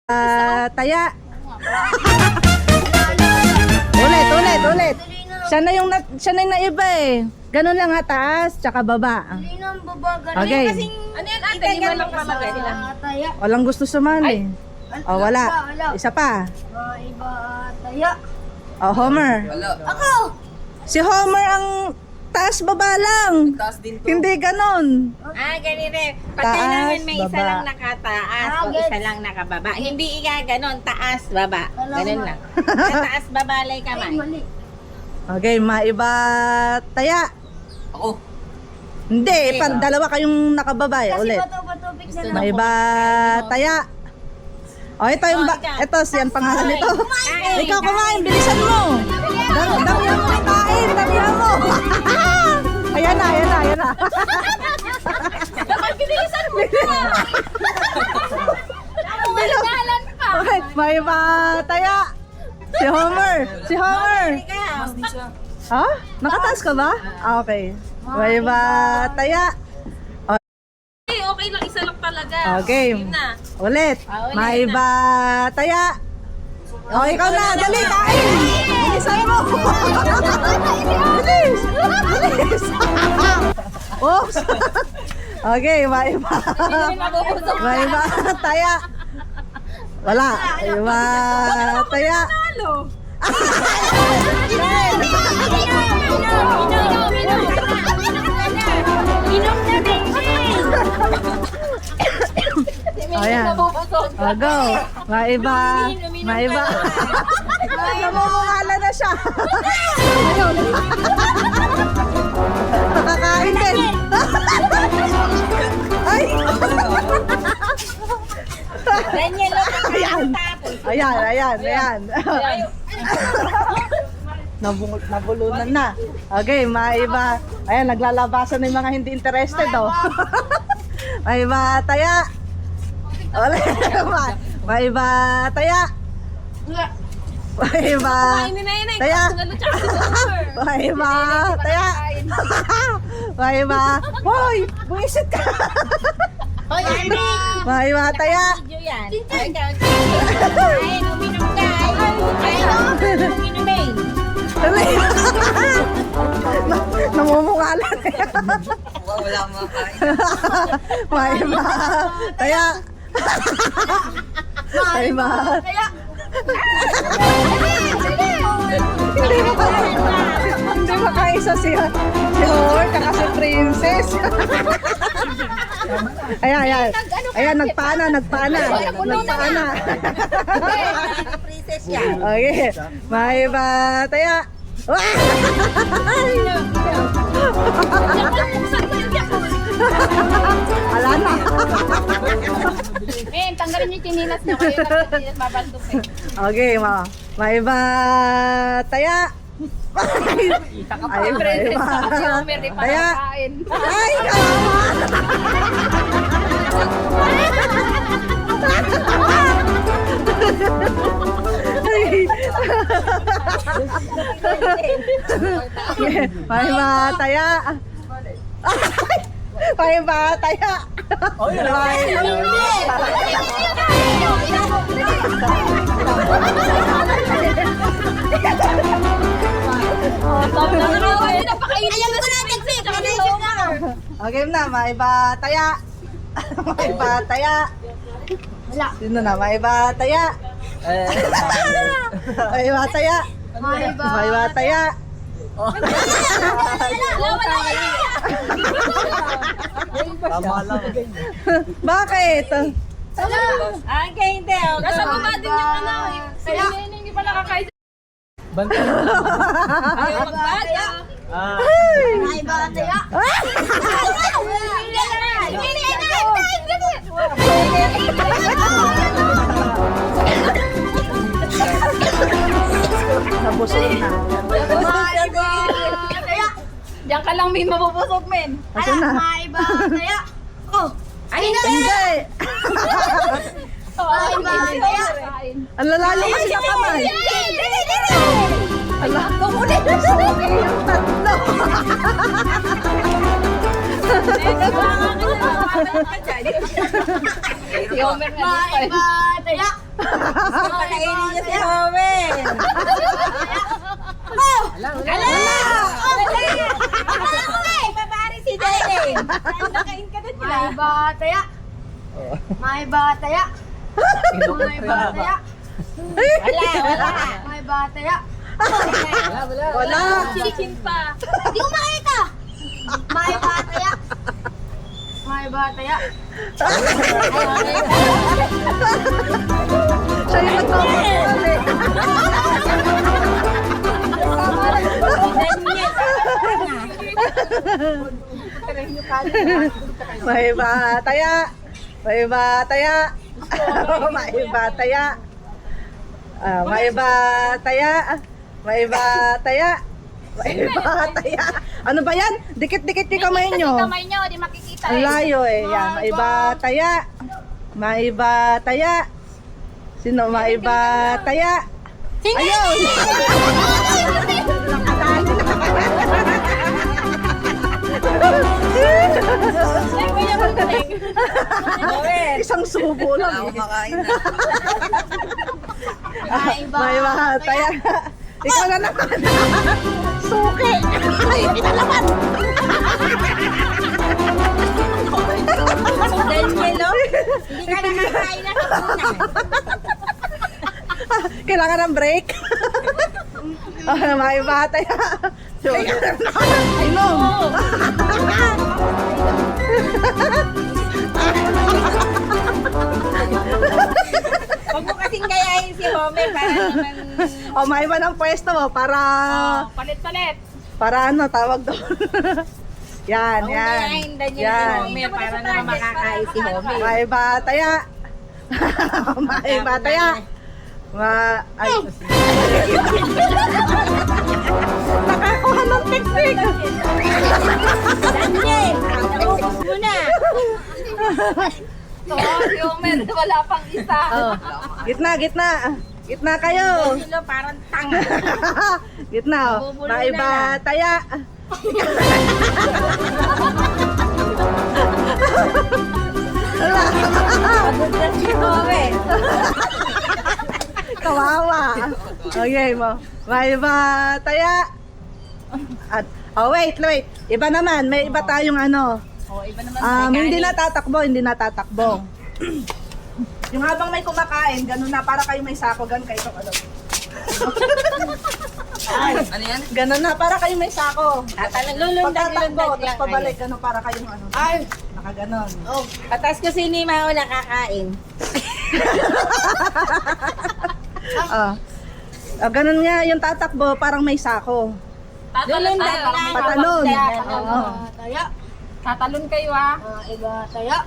Taya. Ulit. Siya na yung naiba eh. Ganun lang ha, taas, tsaka baba. Okay. Ano yan ate? Lima lang palagay nila. Walang gusto sumali. O, wala. Isa pa. O, Homer. Ako! Si Homer ang taas baba lang. Taas din to. Hindi ganun. Ganito. Pati Taas, namin may isa baba. lang nakataas o isa lang nakababa. Hindi ganon, taas, baba. Ganun lang. Taas, baba, lay kamay. Okay, maiba taya. Ako. Hindi, dalawa kayong nakababa eh. Ulit. Maiba taya. O, ito yung ito, siyan pangalan nito. Ikaw kumain, bilisan mo. Damihan mo kain, damihan mo. Ayan na. Dapat binilisan mo pa! Bilisan pa! Okay, maiba taya. Si Homer. Mas di siya. Ha? Nakataas ka ba? Okay. Maiba taya. Okay lang, isa lang talaga. Okay. Yun na. Ulit. Ulit Maiba taya. O, ikaw na. Dali, kain. Bilisan mo. Bilis. Oops. Okay, maiba. Maiba taya. Wala. Maiba taya. Inom na din! Ayan. O, go. Maiba. Namumungala na siya. Ayun. Nakakain din. Ay! Ganyan lang ang tapos. Ayan. Nabulunan na. Okay, maiba. Ayan, naglalabasan ng mga hindi interested, oh. Maiba taya. Maiba taya. Maiba taya. Maiba taya. Maiba. Hoy, buwisit ka. Hoy, Amy! Maiba taya. Video yan. Ay, uminom ka. Uminom. Dali. Namumungala na yan. Wala makain. Maiba taya. Maiba. Hindi makaisa si Hor, kaka si Princess. Ayan, nagpana. Princess yan. Okay, maiba taya. Ala na. Tanggalin niyo yung tinilas niyo. Kayo lang tinilas babaldok eh. Okay, maiba taya. Ay, maiba taya. Ay, kawawa. Maiba taya. Maiba taya. Okay na, maiba taya. Maiba taya. Sino na, maiba taya. Maiba taya. Maiba taya. Tama lang. Bakit? Okay, hindi. Nasa baba din yung ano eh. Kaya hindi pa nakakain. Bantay. Ayaw magbaga. Ay! Nabusog na. Diyan ka lang may mabubusog, men. Asan na? Ay, Hindi! Ang lalalo kasi ng kamay. Ala, kukunin na siya. Tatlo. Si Homer na dito. Maiba, taya. Pakainin niyo si Homer. Wala. Babari si Dene. Nakain ka doon May bataya. May bataya. May bataya. Wala. May bataya. Wala. Chicken pa. Hindi ko makita. May bataya. May bataya. Siya yung nagpapakali. May bataya. May bataya. May bataya. May bataya. May bataya. May bataya. Ano ba yan? Dikit-dikit yung kamay nyo. Kamay niyo, di makikita Ang layo eh. Yan. May bataya. May bataya. Sino may bataya? Ayun! Isang subo lang Wala akong eh. makain na. May bataya. Ikaw na naman. Suki. Ay, pinalaman. Daniel, hindi ka nakakain na kapunan. Kailangan ng break. May bataya. Ay, no. Huwag mo kasing gayahin si Homer para naman... O, may iba ng pwesto mo para... Palit-palit. Para ano, tawag doon. Yan, Huwag yan. gayahin Daniel si Yan. Homer para naman makakain si Homer. May bataya. May bataya. Ay. Nakakuha ng teknik. Daniel, naubos mo na. Si Homer, wala pang isa. Oh. Gitna, gitna. Gitna kayo. Silo parang tanga. Gitna. Oh. Nabubulo May na bataya. Abot na si Homer. Kawawa. Okay mo. May bataya. At, oh wait. Iba naman. May iba tayong ano. Iba naman Hindi natatakbo. Yung habang may kumakain, ganun na, para kayo may sako, ganun kayo ano. Ano yan? Ganun na, para kayo may sako. Lulundag-lundag Pagtatakbo, lang tapos pabalik, ganun, para kayong ano. Ay! Nakaganon. Oh, patas ko si Nima o nakakain. Ganun nga, yung tatakbo, parang may sako. Lulundag lang. Patalon. Oo. Bataya. Tatalon kayo ah. May bataya.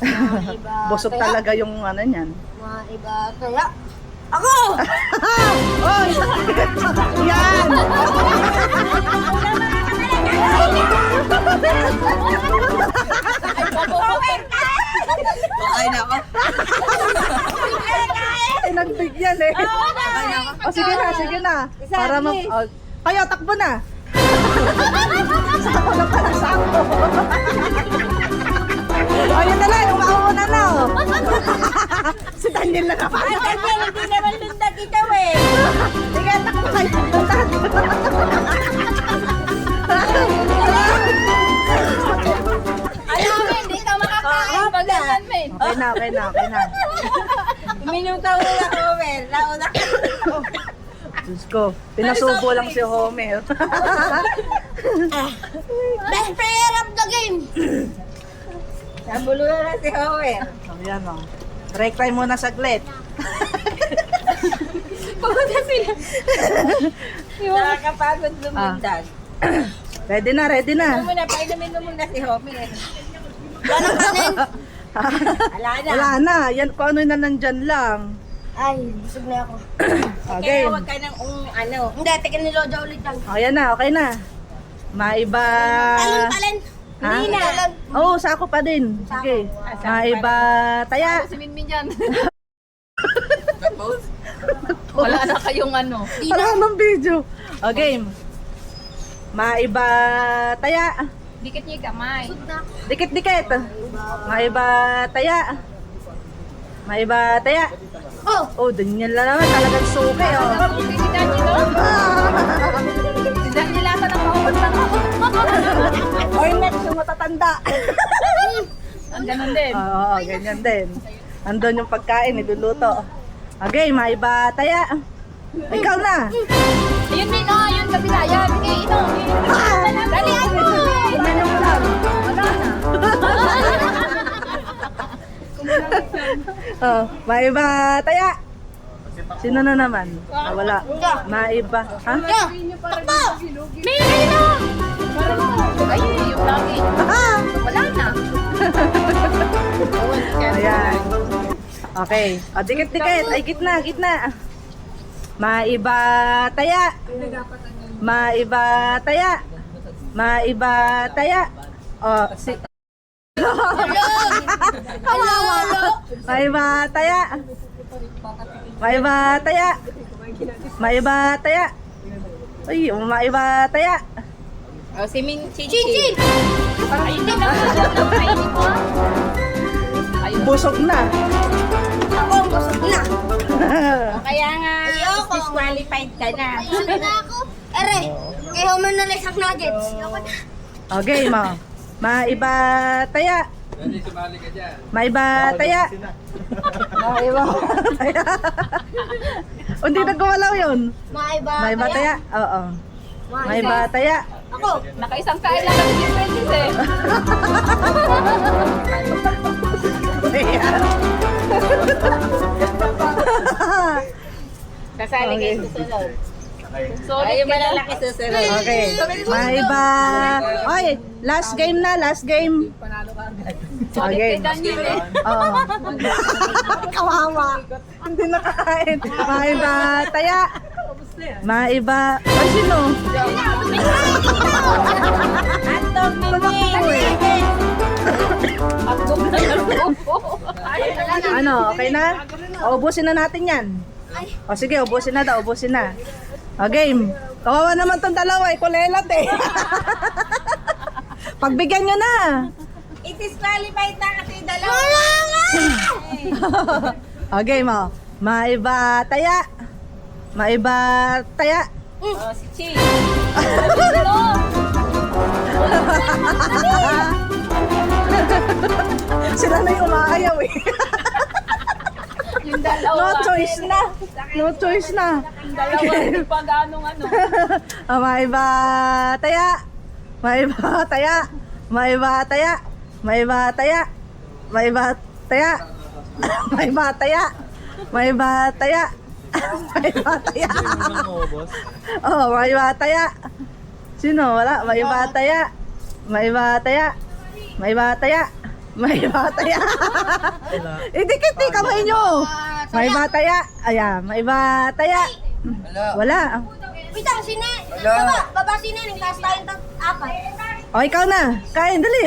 May bataya. Busog talaga yung ano niyan. May bataya. Ako! Oy! Yan! Makain ako. Ay, nagbigyan eh. Makain ako. O, sige na. Para mag... Oh, kayo, takbo na. Sako na pala, sako. O, yun na lang, yung mauna na. Oh. Si Daniel na naman. Ay, Daniel, hindi naman lundag ikaw eh. Sige, takbo kayo. Alam mo, hindi ka makakain pag ganyan, men. Okay na. Uminom ka muna, Homer. Nauna ka. Diyos ko, pinasubo lang si Homer. Best player of the game. Nabulo na si Homer. Ayan o. Break time muna saglit. Pagod na sila. Nakakapagod lumundag. Ready na. Ano muna, painumin mo muna si Homer. Ala na. Wala na. Yan kung ano na nandyan lang. Ay, busog na ako. Okay. Kaya huwag ka nang ano. Hindi, tika ni Loja ulit lang. Ayan na, okay na. Maiba... Talon. Ha? Hindi na. Oo, sako pa din. Sige. Maiba... Taya. Si Minmin dyan. Nag-post? Wala na kayong ano. Wala nang video. O, game. Maiba... Taya. Dikit niya yung kamay. Dikit-dikit. Maiba... Taya. Maiba, taya. Oh! Oh, ganyan lang naman. Talagang suki, oh. Si Daniel ata na paupat na ako. Or next, yung matatanda. Ang ganun din. Oo, ganyan din. Andun yung pagkain, niluluto. Okay, maiba, taya. Ikaw na. Ayun din, oh, yun kabila. Yan, sige, ito. Dali, ano? Uminom lang. Wala na. Oh, maiba, taya. Sino na naman? Ah, wala. Maiba. Ha? Takbo! May inom! Ay, yung lagi. Ah! Wala na. Ayan. Okay. O, dikit-dikit. Ay, gitna, gitna. Maiba, taya. Maiba, taya. Maiba, taya. O, si... Maiba, taya. Maiba, taya. Maiba, taya. Uy, maiba, taya. O, si Min Chin. Chin! Ayun din ako. Ayun ko. Busog na. Ako, busog na. O, kaya nga, Ayoko. disqualified ka na. Ayoko na ako. Ere, kay Homer na lang isang nuggets. Ayoko na. Okay, mo. Maiba, taya. Maiba, taya. Maiba, taya. Hindi na gumalaw yun. Maiba, Maiba, taya. Oo. Maiba, taya. Ako. Nakaisang kain lang ng differences eh. Kasali kayo susunod. Ay, yung malalaki susunod. Okay. Maiba. Oy, last game na, last game. Okay. Oo. Kawawa. Hindi nakakain. Maiba, taya. Maiba. Ay, sino? Atong Tumakbo eh. Ano, okay na? O, ubusin na natin yan. O sige, ubusin na daw, ubusin na. O game. Kawawa naman tong dalawa, kulelat eh. Pagbigyan nyo na. I-disqualified na kasi dalawa. O game o. Maiba taya. Maiba taya. O, si Chin. Sila na yung umaayaw eh. Yung dalawa. No choice na. No choice na. Dalawa, hindi pa ganong ano. Maiba taya. Maiba taya. Maiba taya. Maiba taya. Maiba taya. Maiba taya. Maiba taya. Maiba taya. Oh, maiba taya. Sino? Wala. Maiba taya. Maiba taya. Maiba taya. Maiba taya. Idikit eh kamay nyo. Maiba taya. Ayan, maiba taya. Wala. Wait lang, sine. Baba sine. Nagtaas tayong apat. O, ikaw na. Kain, dali.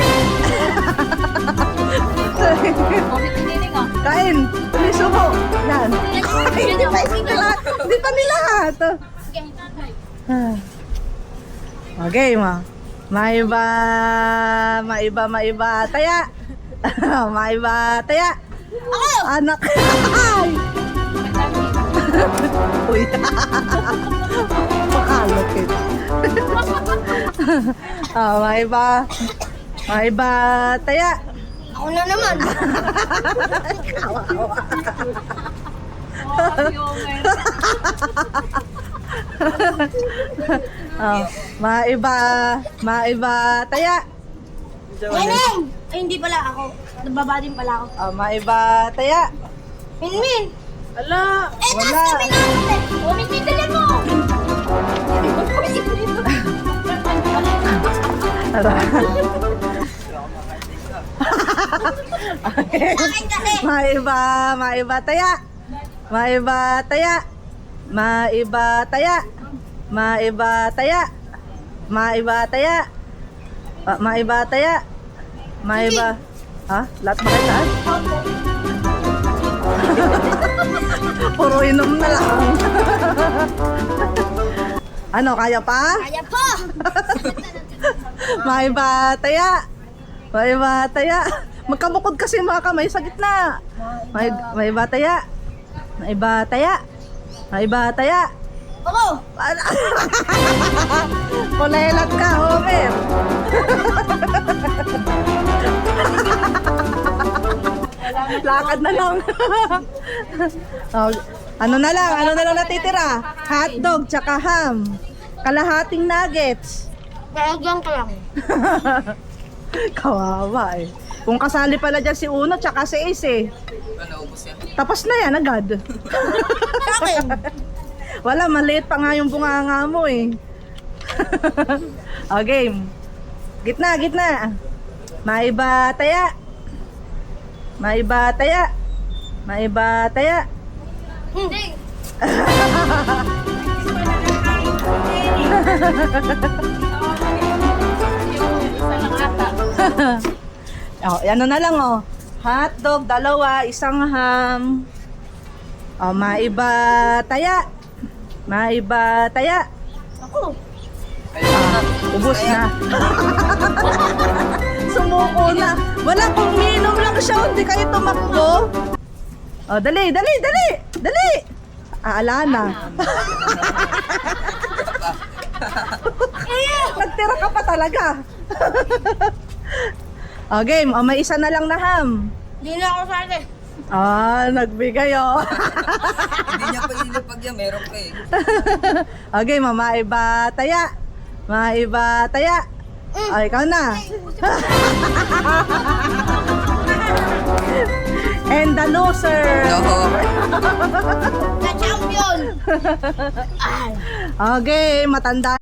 Kain. Dali, subo. Yan. Ay, hindi pa nila. Hindi pa nila. Okay, ma. Maiba. Maiba, maiba. Taya. Maiba, taya. Ako! Anak. Ay. Uy. Makalupit. Maiba. Maiba, taya. Ako na naman. Maiba. Maiba, taya. Neneng! Ay, hindi pala ako. Nababa din pala ako. Maiba, taya. Minmin! Ala. Eh, taas Wala. kami natin! O, minmin mo! Bakit kasi? Maiba, maiba taya. Maiba taya. Maiba taya. Maiba taya. Maiba taya. Maiba taya. Maiba. Ha? Lahat ba kayo taas? Puro inom na lang. Ano, kaya pa? Kaya po! Maiba taya. Maiba taya. Magkabukod kasi yung mga kamay sa gitna. May iba taya. May iba taya. May iba taya. Ako! Kulelat ka, Homer. Lakad na lang. Oh, ano na lang natitira? Hotdog, tsaka ham. Kalahating nuggets. Lalagyan ko lang. Kawawa eh. Kung kasali pala dyan si Uno, tsaka si Ace eh. Ano, ubos yan? Tapos na yan agad. Sa akin. Wala, maliit pa nga yung bunganga mo eh. O, game. Gitna. Maiba taya. Maiba taya. Maiba taya. Hindi. Oh, ano na lang oh. Hotdog, dalawa, isang ham. Oh, maiba taya. Maiba taya. Ako. Ubos na. Sumuko na. Wala, kung minom lang siya, hindi kayo tumakbo. Oh, dali. Ala na. Nagtira ka pa talaga. Oh, game. Oh, may isa na lang na ham. Hindi na ako sali. Nagbigay oh. Hindi niya pa ilipag yan, meron pa eh. Okay, maiba taya. Maiba taya. Ay, ikaw na. And the loser. No. Na champion. Okay, matanda